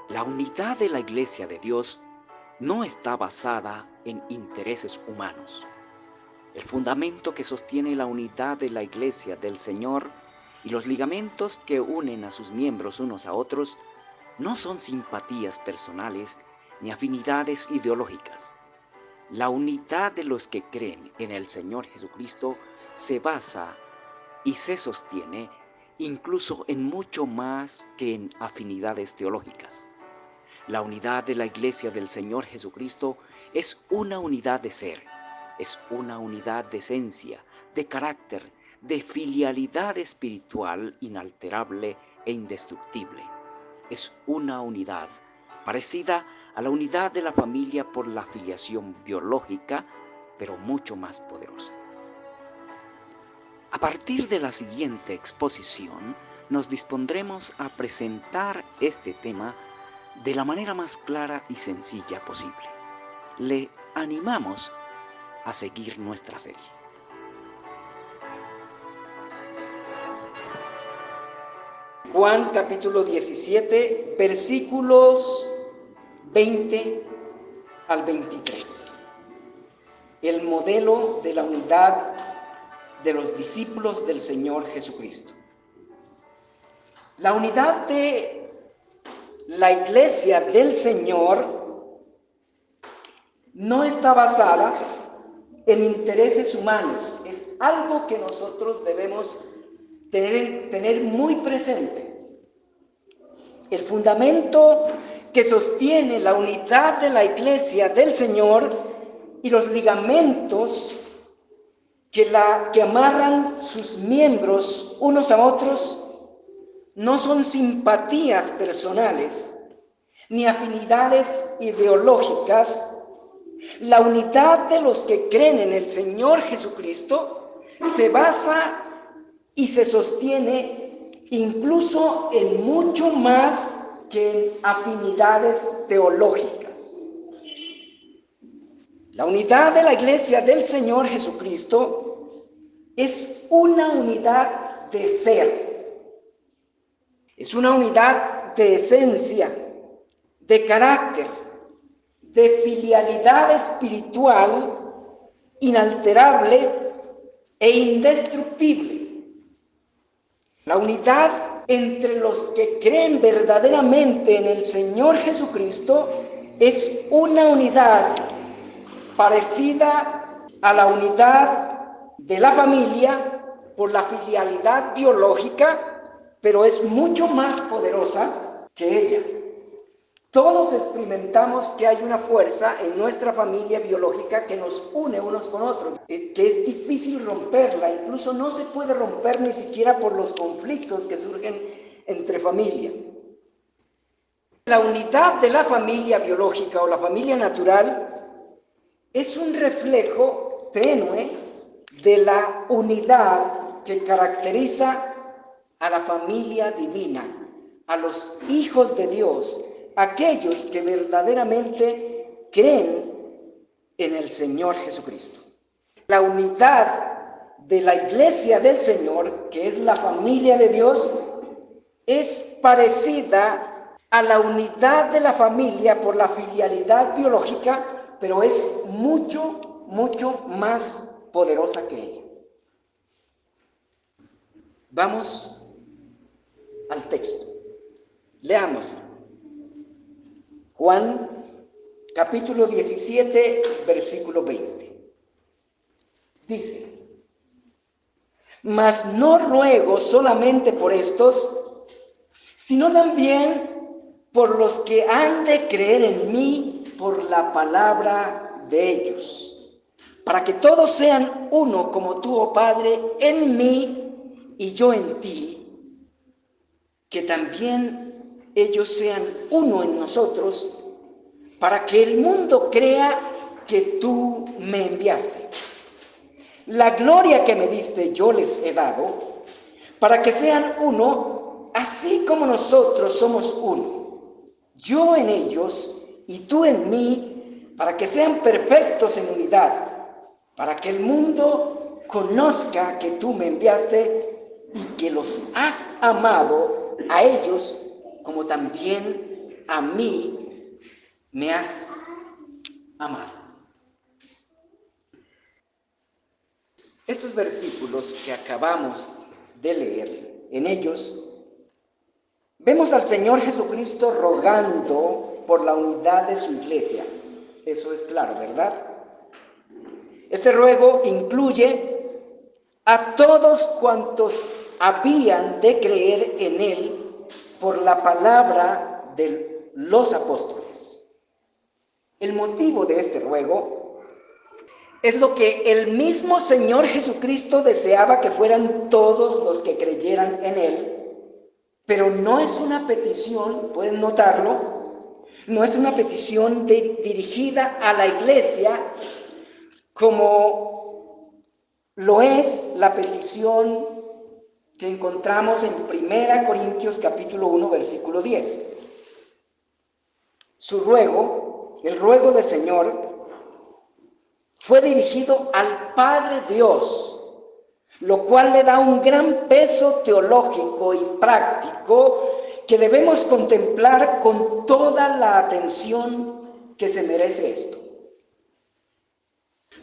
La unidad de la Iglesia de Dios no está basada en intereses humanos. El fundamento que sostiene la unidad de la Iglesia del Señor y los ligamentos que unen a sus miembros unos a otros no son simpatías personales ni afinidades ideológicas. La unidad de los que creen en el Señor Jesucristo se basa y se sostiene incluso en mucho más que en afinidades teológicas. La unidad de la Iglesia del Señor Jesucristo es una unidad de ser, es una unidad de esencia, de carácter, de filialidad espiritual inalterable e indestructible. Es una unidad parecida a la unidad de la familia por la filiación biológica, pero mucho más poderosa. A partir de la siguiente exposición, nos dispondremos a presentar este tema de la manera más clara y sencilla posible. Le animamos a seguir nuestra serie. Juan capítulo 17, versículos 20 al 23. El modelo de la unidad de los discípulos del Señor Jesucristo. La unidad de la Iglesia del Señor no está basada en intereses humanos. Es algo que nosotros debemos tener muy presente. El fundamento que sostiene la unidad de la Iglesia del Señor y los ligamentos que amarran sus miembros unos a otros no son simpatías personales ni afinidades ideológicas. La unidad de los que creen en el Señor Jesucristo se basa y se sostiene incluso en mucho más que en afinidades teológicas. La unidad de la Iglesia del Señor Jesucristo es una unidad de ser, es una unidad de esencia, de carácter, de filialidad espiritual inalterable e indestructible. La unidad entre los que creen verdaderamente en el Señor Jesucristo es una unidad parecida a la unidad de la familia por la filialidad biológica, pero es mucho más poderosa que ella. Todos experimentamos que hay una fuerza en nuestra familia biológica que nos une unos con otros, que es difícil romperla, incluso no se puede romper ni siquiera por los conflictos que surgen entre familia. La unidad de la familia biológica o la familia natural es un reflejo tenue de la unidad que caracteriza a la familia divina, a los hijos de Dios, aquellos que verdaderamente creen en el Señor Jesucristo. La unidad de la Iglesia del Señor, que es la familia de Dios, es parecida a la unidad de la familia por la filialidad biológica, pero es mucho, mucho más poderosa que ella. Vamos al texto. Leámoslo. Juan capítulo 17, versículo 20. Dice: mas no ruego solamente por estos, sino también por los que han de creer en mí por la palabra de ellos, para que todos sean uno como tú, oh Padre, en mí y yo en ti, que también ellos sean uno en nosotros, para que el mundo crea que tú me enviaste. La gloria que me diste yo les he dado, para que sean uno, así como nosotros somos uno. Yo en ellos y tú en mí, para que sean perfectos en unidad, para que el mundo conozca que tú me enviaste y que los has amado a ellos como también a mí me has amado. Estos versículos que acabamos de leer, en ellos vemos al Señor Jesucristo rogando por la unidad de su iglesia. Eso es claro, ¿verdad? Este ruego incluye a todos cuantos habían de creer en Él por la palabra de los apóstoles. El motivo de este ruego es lo que el mismo Señor Jesucristo deseaba que fueran todos los que creyeran en Él, pero no es una petición, pueden notarlo, no es una petición dirigida a la iglesia como lo es la petición que encontramos en 1 Corintios capítulo 1, versículo 10. Su ruego, el ruego del Señor, fue dirigido al Padre Dios, lo cual le da un gran peso teológico y práctico que debemos contemplar con toda la atención que se merece esto.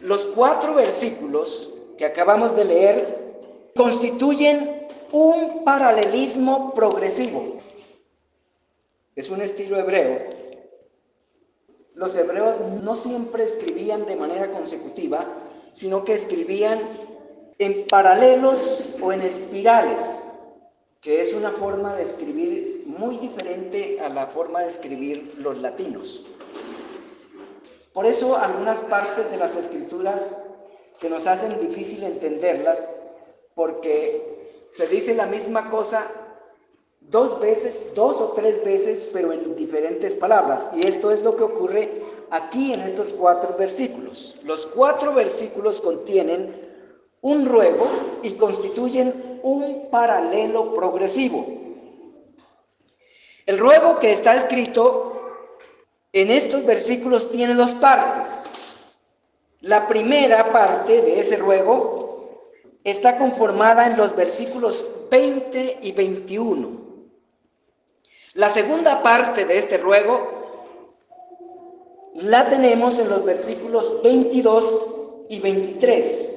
Los 4 versículos que acabamos de leer constituyen un paralelismo progresivo. Es un estilo hebreo. Los hebreos no siempre escribían de manera consecutiva, sino que escribían en paralelos o en espirales, que es una forma de escribir muy diferente a la forma de escribir los latinos. Por eso algunas partes de las escrituras se nos hacen difícil entenderlas, porque se dice la misma cosa 2 veces, 2 o 3 veces, pero en diferentes palabras. Y esto es lo que ocurre aquí en estos 4 versículos. Los 4 versículos contienen un ruego y constituyen un paralelo progresivo. El ruego que está escrito en estos versículos tiene 2 partes. La primera parte de ese ruego está conformada en los versículos 20 y 21. La segunda parte de este ruego la tenemos en los versículos 22 y 23.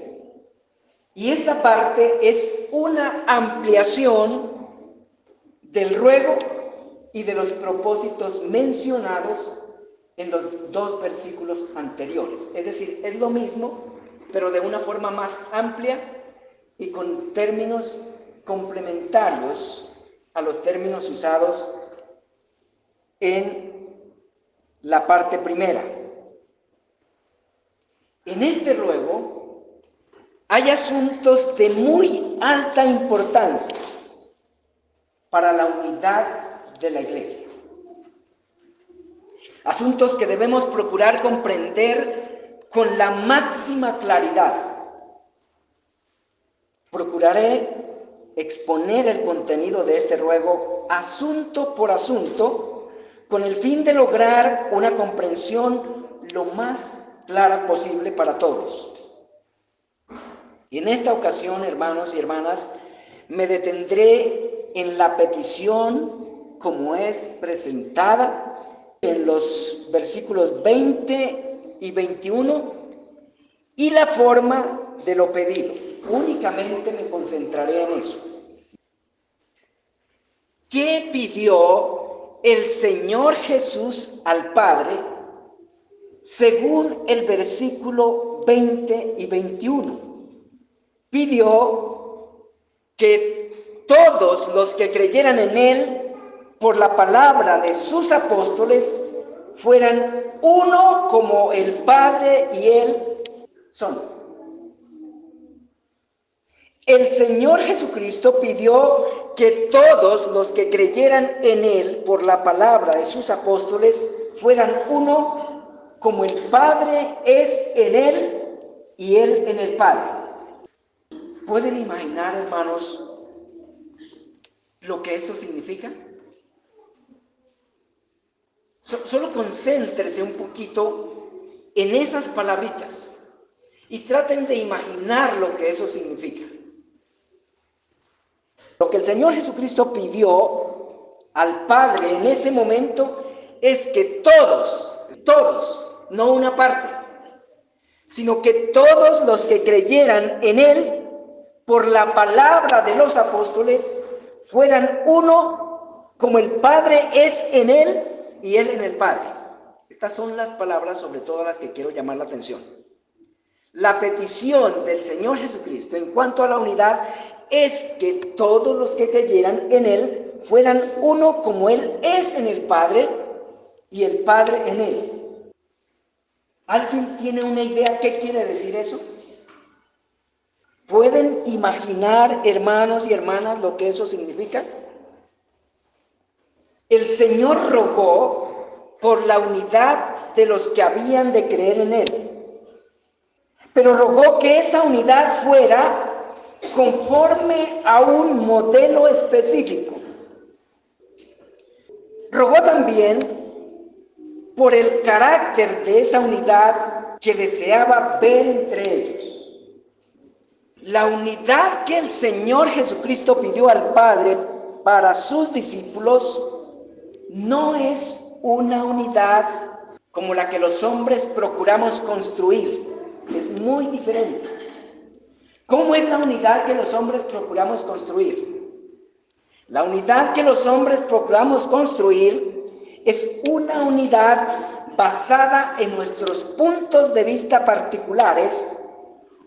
Y esta parte es una ampliación del ruego y de los propósitos mencionados en los 2 versículos anteriores. Es decir, es lo mismo, pero de una forma más amplia y con términos complementarios a los términos usados en la parte primera. En este ruego hay asuntos de muy alta importancia para la unidad de la iglesia. Asuntos que debemos procurar comprender con la máxima claridad. Procuraré exponer el contenido de este ruego asunto por asunto, con el fin de lograr una comprensión lo más clara posible para todos. Y en esta ocasión, hermanos y hermanas, me detendré en la petición como es presentada en los versículos 20 y 21 y la forma de lo pedido. Únicamente me concentraré en eso. ¿Qué pidió el Señor Jesús al Padre según el versículo 20 y 21? Pidió que todos los que creyeran en Él por la palabra de sus apóstoles fueran uno como el Padre y Él son. El Señor Jesucristo pidió que todos los que creyeran en Él por la palabra de sus apóstoles fueran uno como el Padre es en Él y Él en el Padre. ¿Pueden imaginar, hermanos, lo que esto significa? Solo concéntrese un poquito en esas palabritas y traten de imaginar lo que eso significa. Lo que el Señor Jesucristo pidió al Padre en ese momento es que todos, no una parte, sino que todos los que creyeran en Él, por la palabra de los apóstoles, fueran uno, como el Padre es en Él y Él en el Padre. Estas son las palabras sobre todo las que quiero llamar la atención. La petición del Señor Jesucristo en cuanto a la unidad es que todos los que creyeran en Él fueran uno como Él es en el Padre y el Padre en Él. ¿Alguien tiene una idea qué quiere decir eso? ¿Pueden imaginar, hermanos y hermanas, lo que eso significa? El Señor rogó por la unidad de los que habían de creer en Él, pero rogó que esa unidad fuera conforme a un modelo específico. Rogó también por el carácter de esa unidad que deseaba ver entre ellos. La unidad que el Señor Jesucristo pidió al Padre para sus discípulos no es una unidad como la que los hombres procuramos construir. Es muy diferente. ¿Cómo es la unidad que los hombres procuramos construir? La unidad que los hombres procuramos construir es una unidad basada en nuestros puntos de vista particulares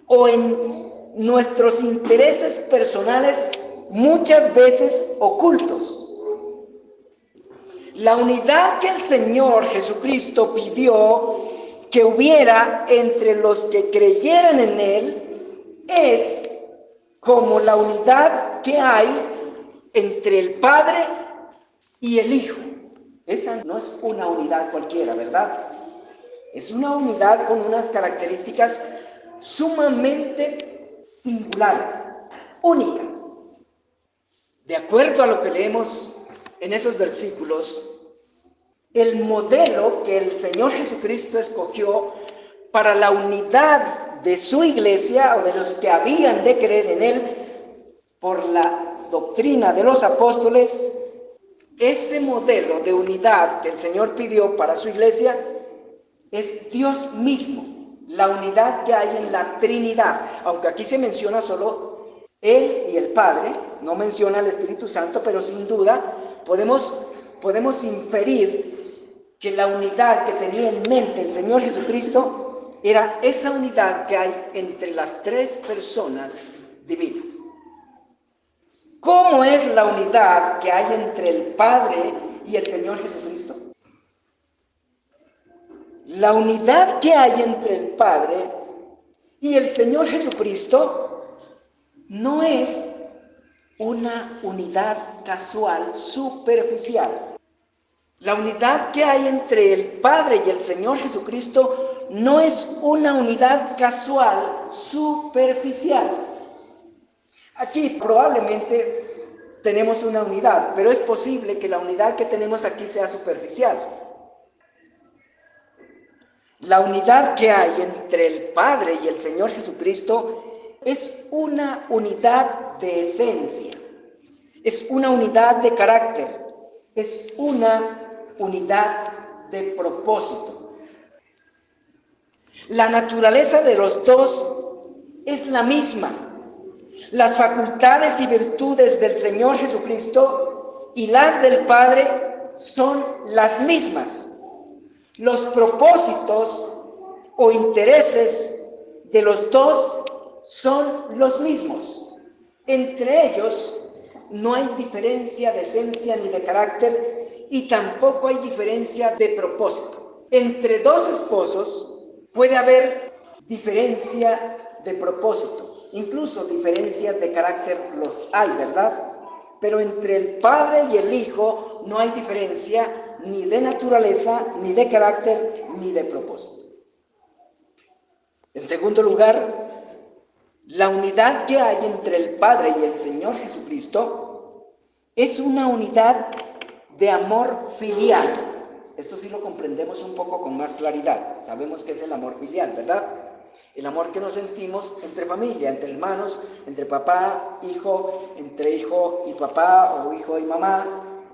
o en nuestros intereses personales, muchas veces ocultos. La unidad que el Señor Jesucristo pidió que hubiera entre los que creyeran en Él es como la unidad que hay entre el Padre y el Hijo. Esa no es una unidad cualquiera, ¿verdad? Es una unidad con unas características sumamente singulares, únicas. De acuerdo a lo que leemos en esos versículos, el modelo que el Señor Jesucristo escogió para la unidad de su iglesia o de los que habían de creer en Él por la doctrina de los apóstoles, ese modelo de unidad que el Señor pidió para su iglesia es Dios mismo, la unidad que hay en la Trinidad, aunque aquí se menciona solo Él y el Padre, no menciona el Espíritu Santo, pero sin duda podemos inferir que la unidad que tenía en mente el Señor Jesucristo era esa unidad que hay entre las tres personas divinas. ¿Cómo es la unidad que hay entre el Padre y el Señor Jesucristo? La unidad que hay entre el Padre y el Señor Jesucristo no es una unidad casual, superficial. La unidad que hay entre el Padre y el Señor Jesucristo no es una unidad casual, superficial. Aquí probablemente tenemos una unidad, pero es posible que la unidad que tenemos aquí sea superficial. La unidad que hay entre el Padre y el Señor Jesucristo es una unidad de esencia, es una unidad de carácter, es una unidad de propósito. La naturaleza de los dos es la misma. Las facultades y virtudes del Señor Jesucristo y las del Padre son las mismas. Los propósitos o intereses de los dos son los mismos. Entre ellos no hay diferencia de esencia ni de carácter y tampoco hay diferencia de propósito. Entre dos esposos puede haber diferencia de propósito, incluso diferencias de carácter los hay, ¿verdad? Pero entre el Padre y el Hijo no hay diferencia ni de naturaleza, ni de carácter, ni de propósito. En segundo lugar, la unidad que hay entre el Padre y el Señor Jesucristo es una unidad de amor filial. Esto sí lo comprendemos un poco con más claridad. Sabemos que es el amor filial, ¿verdad? El amor que nos sentimos entre familia, entre hermanos, entre papá, hijo, entre hijo y papá o hijo y mamá,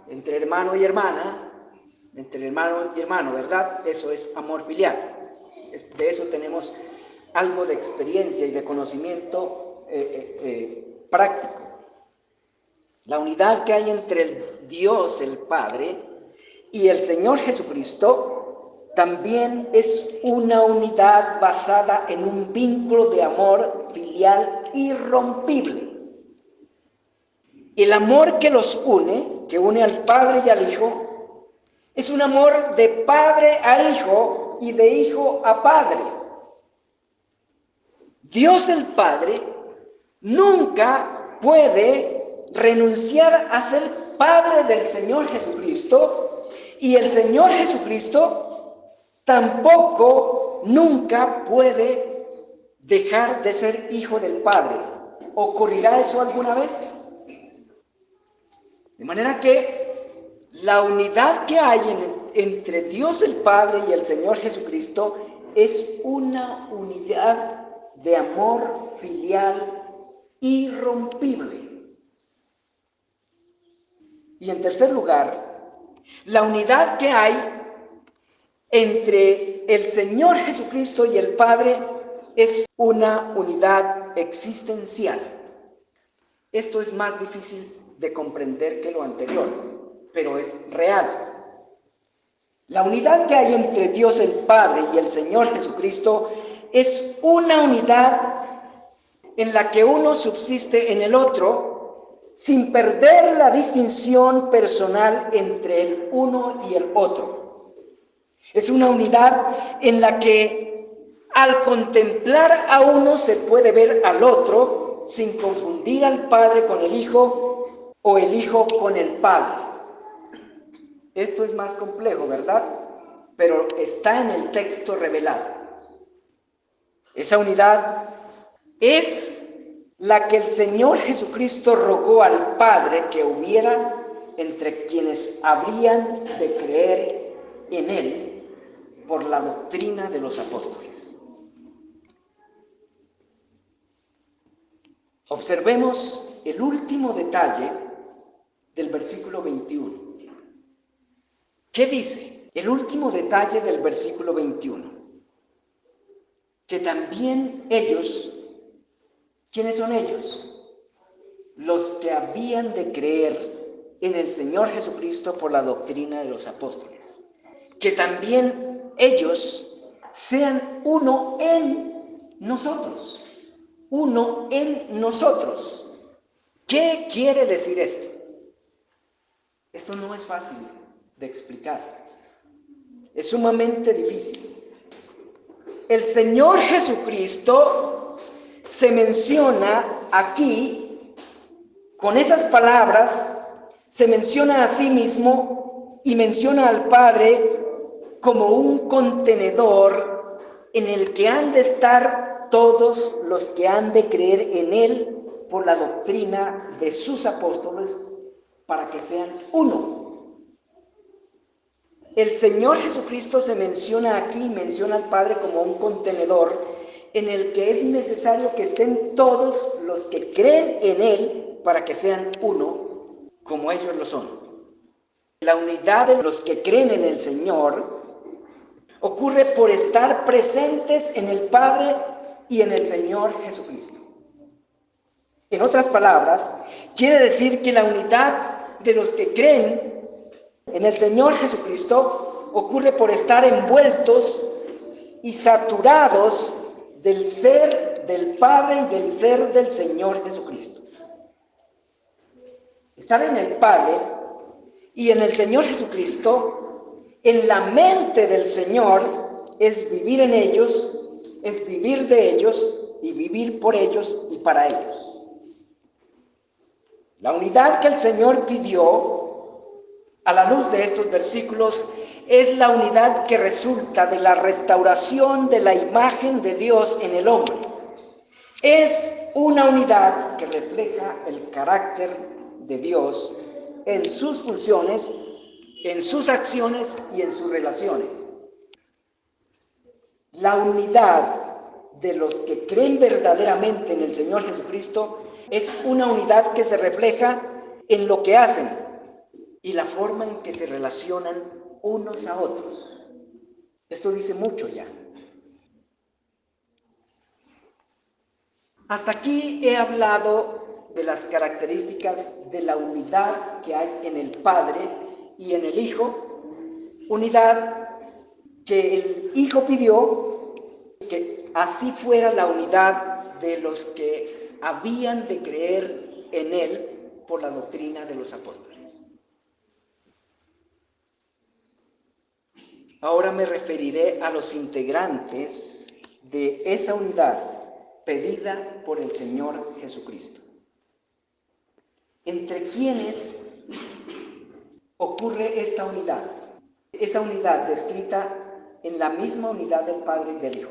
entre hermano y hermana. entre hermano y hermano, ¿verdad? Eso es amor filial. De eso tenemos algo de experiencia y de conocimiento práctico. La unidad que hay entre el Dios, el Padre, y el Señor Jesucristo también es una unidad basada en un vínculo de amor filial irrompible. El amor que los une, que une al Padre y al Hijo, es un amor de padre a hijo y de hijo a padre. Dios el Padre nunca puede renunciar a ser Padre del Señor Jesucristo, y el Señor Jesucristo tampoco nunca puede dejar de ser hijo del Padre. ¿Ocurrirá eso alguna vez? De manera que la unidad que hay entre Dios el Padre y el Señor Jesucristo es una unidad de amor filial irrompible. Y en tercer lugar, la unidad que hay entre el Señor Jesucristo y el Padre es una unidad existencial. Esto es más difícil de comprender que lo anterior, pero es real. La unidad que hay entre Dios el Padre y el Señor Jesucristo es una unidad en la que uno subsiste en el otro, sin perder la distinción personal entre el uno y el otro. Es una unidad en la que al contemplar a uno se puede ver al otro sin confundir al Padre con el Hijo o el Hijo con el Padre. Esto es más complejo, ¿verdad? Pero está en el texto revelado. Esa unidad es la que el Señor Jesucristo rogó al Padre que hubiera entre quienes habrían de creer en Él por la doctrina de los apóstoles. Observemos el último detalle del versículo 21. ¿Qué dice? El último detalle del versículo 21. Que también ellos, ¿quiénes son ellos? Los que habían de creer en el Señor Jesucristo por la doctrina de los apóstoles. Que también ellos sean uno en nosotros. Uno en nosotros. ¿Qué quiere decir esto? Esto no es fácil de explicar. Es sumamente difícil. El Señor Jesucristo se menciona aquí, con esas palabras, se menciona a sí mismo y menciona al Padre como un contenedor en el que han de estar todos los que han de creer en Él por la doctrina de sus apóstoles para que sean uno. El Señor Jesucristo se menciona aquí, menciona al Padre como un contenedor en el que es necesario que estén todos los que creen en Él para que sean uno, como ellos lo son. La unidad de los que creen en el Señor ocurre por estar presentes en el Padre y en el Señor Jesucristo. En otras palabras, quiere decir que la unidad de los que creen en el Señor Jesucristo ocurre por estar envueltos y saturados del ser del Padre y del ser del Señor Jesucristo. Estar en el Padre y en el Señor Jesucristo, en la mente del Señor, es vivir en ellos, es vivir de ellos y vivir por ellos y para ellos. La unidad que el Señor pidió a la luz de estos versículos es la unidad que resulta de la restauración de la imagen de Dios en el hombre. Es una unidad que refleja el carácter de Dios en sus funciones, en sus acciones y en sus relaciones. La unidad de los que creen verdaderamente en el Señor Jesucristo es una unidad que se refleja en lo que hacen y la forma en que se relacionan unos a otros. Esto dice mucho ya. Hasta aquí he hablado de las características de la unidad que hay en el Padre y en el Hijo, unidad que el Hijo pidió que así fuera la unidad de los que habían de creer en Él por la doctrina de los apóstoles. Ahora me referiré a los integrantes de esa unidad pedida por el Señor Jesucristo. ¿Entre quiénes ocurre esta unidad? Esa unidad descrita en la misma unidad del Padre y del Hijo.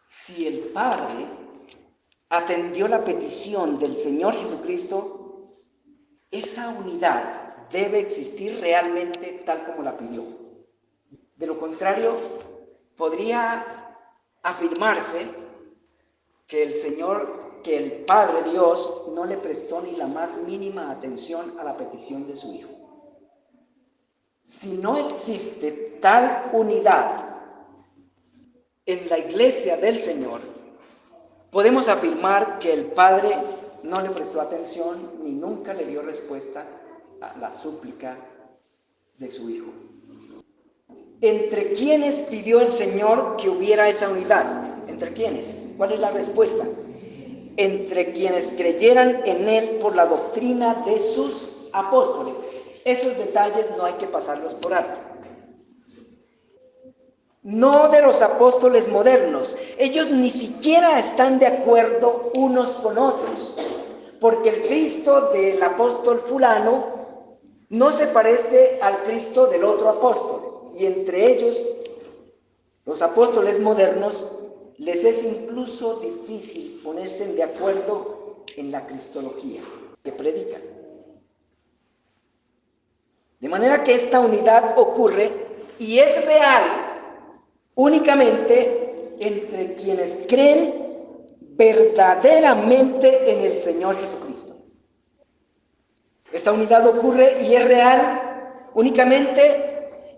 Si el Padre atendió la petición del Señor Jesucristo, esa unidad debe existir realmente tal como la pidió. De lo contrario, podría afirmarse que el Padre Dios no le prestó ni la más mínima atención a la petición de su Hijo. Si no existe tal unidad en la iglesia del Señor, podemos afirmar que el Padre no le prestó atención ni nunca le dio respuesta a la súplica de su Hijo. ¿Entre quiénes pidió el Señor que hubiera esa unidad? ¿Entre quiénes? ¿Cuál es la respuesta? Entre quienes creyeran en Él por la doctrina de sus apóstoles. Esos detalles no hay que pasarlos por alto. No de los apóstoles modernos. Ellos ni siquiera están de acuerdo unos con otros, porque el Cristo del apóstol fulano no se parece al Cristo del otro apóstol, y entre ellos, los apóstoles modernos, les es incluso difícil ponerse de acuerdo en la cristología que predican. De manera que esta unidad ocurre y es real únicamente entre quienes creen verdaderamente en el Señor Jesucristo. Esta unidad ocurre y es real únicamente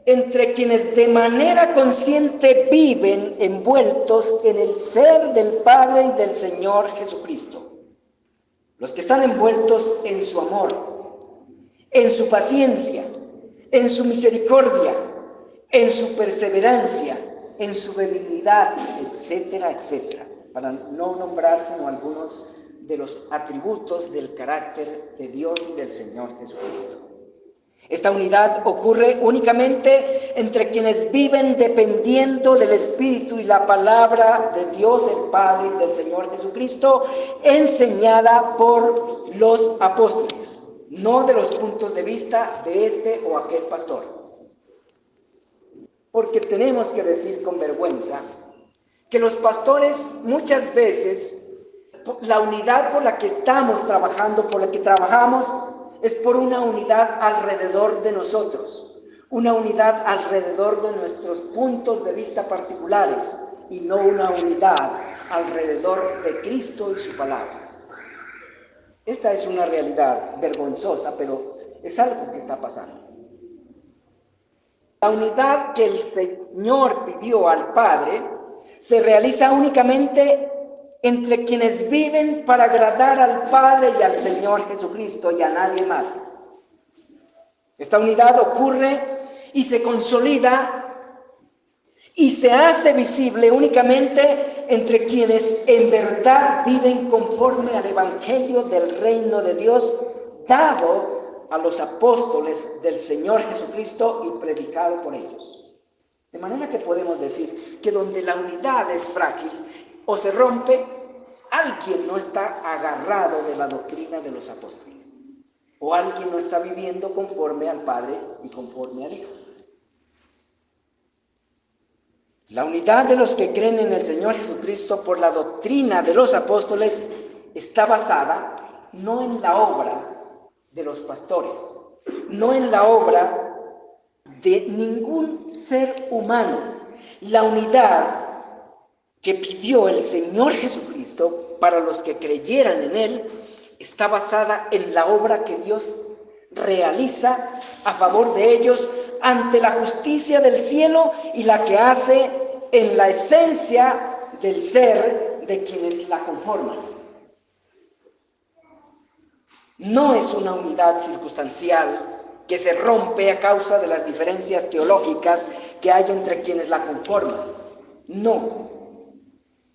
entre quienes de manera consciente viven envueltos en el ser del Padre y del Señor Jesucristo. Los que están envueltos en su amor, en su paciencia, en su misericordia, en su perseverancia, en su benignidad, etcétera, etcétera, para no nombrar sino algunos de los atributos del carácter de Dios y del Señor Jesucristo. Esta unidad ocurre únicamente entre quienes viven dependiendo del Espíritu y la palabra de Dios el Padre y del Señor Jesucristo, enseñada por los apóstoles, no de los puntos de vista de este o aquel pastor. Porque tenemos que decir con vergüenza que los pastores muchas veces, la unidad por la que estamos trabajando, por la que trabajamos, es por una unidad alrededor de nosotros, una unidad alrededor de nuestros puntos de vista particulares y no una unidad alrededor de Cristo y su palabra. Esta es una realidad vergonzosa, pero es algo que está pasando. La unidad que el Señor pidió al Padre se realiza únicamente entre quienes viven para agradar al Padre y al Señor Jesucristo y a nadie más. Esta unidad ocurre y se consolida y se hace visible únicamente entre quienes en verdad viven conforme al Evangelio del reino de Dios dado a los apóstoles del Señor Jesucristo y predicado por ellos. De manera que podemos decir que donde la unidad es frágil o se rompe, alguien no está agarrado de la doctrina de los apóstoles, o alguien no está viviendo conforme al Padre y conforme al Hijo. La unidad de los que creen en el Señor Jesucristo por la doctrina de los apóstoles está basada no en la obra de los pastores, no en la obra de ningún ser humano. La unidad que pidió el Señor Jesucristo para los que creyeran en Él está basada en la obra que Dios realiza a favor de ellos ante la justicia del cielo y la que hace en la esencia del ser de quienes la conforman. No es una unidad circunstancial que se rompe a causa de las diferencias teológicas que hay entre quienes la conforman. No.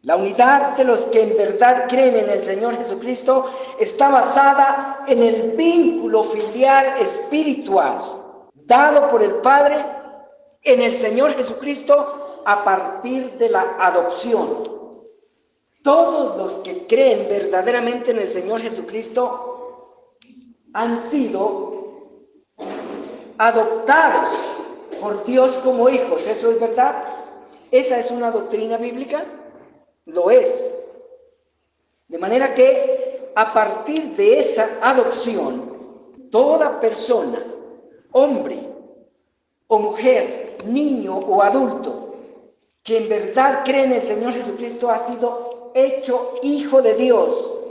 La unidad de los que en verdad creen en el Señor Jesucristo está basada en el vínculo filial espiritual dado por el Padre en el Señor Jesucristo a partir de la adopción. Todos los que creen verdaderamente en el Señor Jesucristo han sido adoptados por Dios como hijos. ¿Eso es verdad? ¿Esa es una doctrina bíblica? Lo es. De manera que a partir de esa adopción, toda persona, hombre o mujer, niño o adulto, que en verdad cree en el Señor Jesucristo ha sido hecho hijo de Dios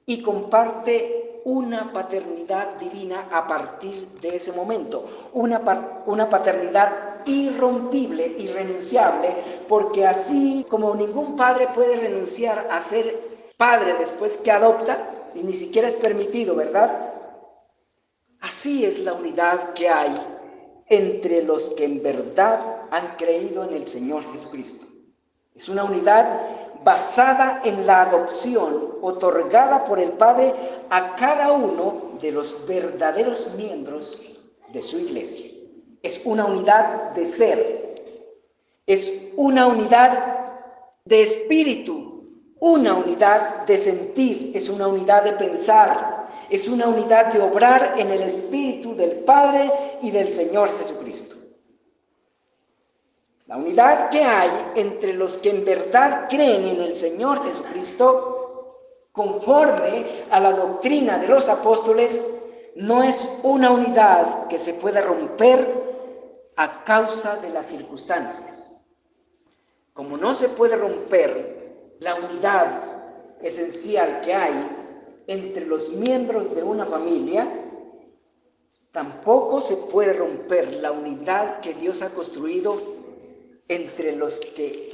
y comparte una paternidad divina a partir de ese momento, una paternidad irrompible, irrenunciable, porque así como ningún padre puede renunciar a ser padre después que adopta, y ni siquiera es permitido, ¿verdad? Así es la unidad que hay entre los que en verdad han creído en el Señor Jesucristo. Es una unidad basada en la adopción otorgada por el Padre a cada uno de los verdaderos miembros de su iglesia. Es una unidad de ser, es una unidad de espíritu, una unidad de sentir, es una unidad de pensar, es una unidad de obrar en el espíritu del Padre y del Señor Jesucristo. La unidad que hay entre los que en verdad creen en el Señor Jesucristo, conforme a la doctrina de los apóstoles, no es una unidad que se pueda romper a causa de las circunstancias. Como no se puede romper la unidad esencial que hay entre los miembros de una familia, tampoco se puede romper la unidad que Dios ha construido entre los que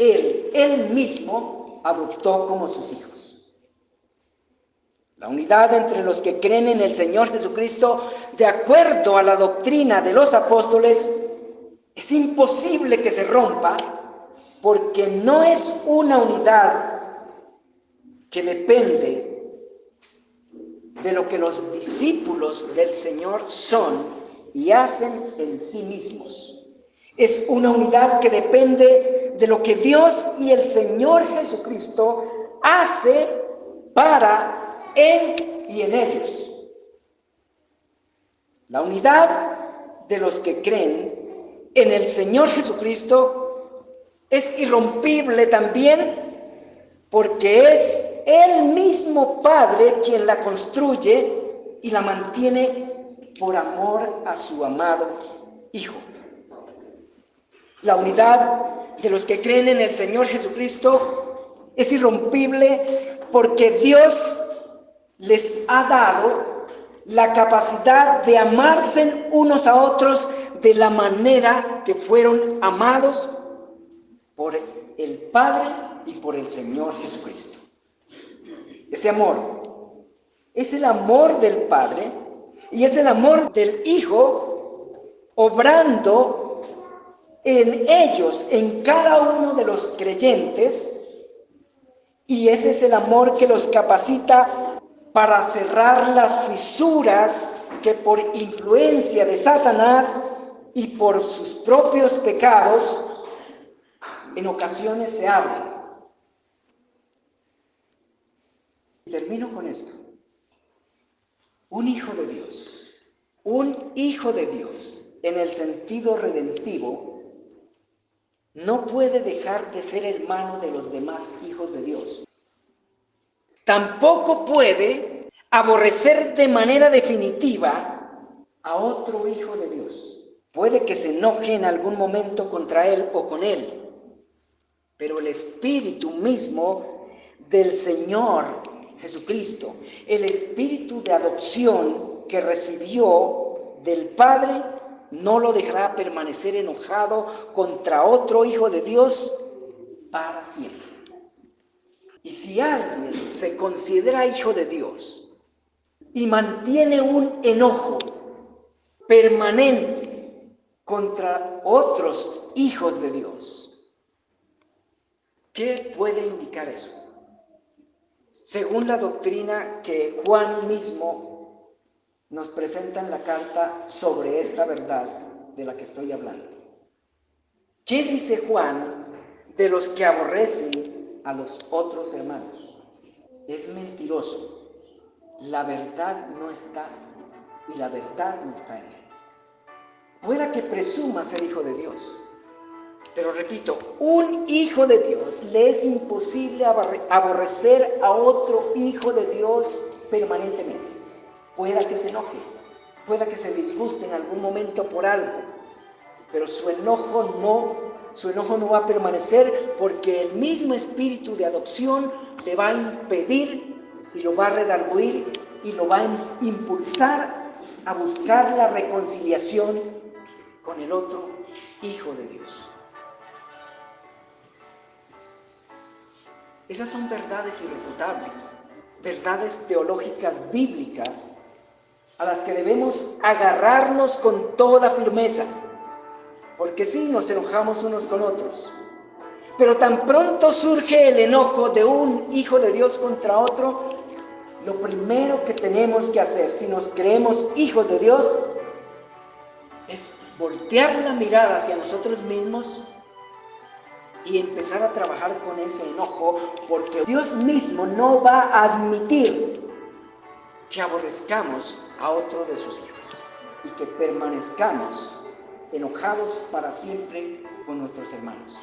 Él mismo adoptó como sus hijos. La unidad entre los que creen en el Señor Jesucristo, de acuerdo a la doctrina de los apóstoles, es imposible que se rompa, porque no es una unidad que depende de lo que los discípulos del Señor son y hacen en sí mismos. Es una unidad que depende de lo que Dios y el Señor Jesucristo hace para, en y en ellos. La unidad de los que creen en el Señor Jesucristo es irrompible también porque es el mismo Padre quien la construye y la mantiene por amor a su amado Hijo. La unidad de los que creen en el Señor Jesucristo es irrompible porque Dios les ha dado la capacidad de amarse unos a otros de la manera que fueron amados por el Padre y por el Señor Jesucristo. Ese amor es el amor del Padre y es el amor del Hijo obrando en ellos, en cada uno de los creyentes, y ese es el amor que los capacita para cerrar las fisuras que por influencia de Satanás y por sus propios pecados en ocasiones se abren. Y termino con esto. Un hijo de Dios en el sentido redentivo no puede dejar de ser hermano de los demás hijos de Dios. Tampoco puede aborrecer de manera definitiva a otro hijo de Dios. Puede que se enoje en algún momento contra él o con él, pero el Espíritu mismo del Señor Jesucristo, el espíritu de adopción que recibió del Padre, no lo dejará permanecer enojado contra otro hijo de Dios para siempre. Y si alguien se considera hijo de Dios y mantiene un enojo permanente contra otros hijos de Dios, ¿qué puede indicar eso? Según la doctrina que Juan mismo nos presenta en la carta sobre esta verdad de la que estoy hablando. ¿Qué dice Juan de los que aborrecen a los otros hermanos? Es mentiroso. La verdad no está y la verdad no está en él. Pueda que presuma ser hijo de Dios, pero repito, un hijo de Dios le es imposible aborrecer a otro hijo de Dios permanentemente. Pueda que se enoje, pueda que se disguste en algún momento por algo, pero su enojo no va a permanecer, porque el mismo espíritu de adopción le va a impedir y lo va a redarguir y lo va a impulsar a buscar la reconciliación con el otro hijo de Dios. Esas son verdades irrefutables, verdades teológicas bíblicas a las que debemos agarrarnos con toda firmeza, porque sí nos enojamos unos con otros, pero tan pronto surge el enojo de un hijo de Dios contra otro, lo primero que tenemos que hacer, si nos creemos hijos de Dios, es voltear la mirada hacia nosotros mismos y empezar a trabajar con ese enojo, porque Dios mismo no va a admitir que aborrezcamos a otro de sus hijos y que permanezcamos enojados para siempre con nuestros hermanos.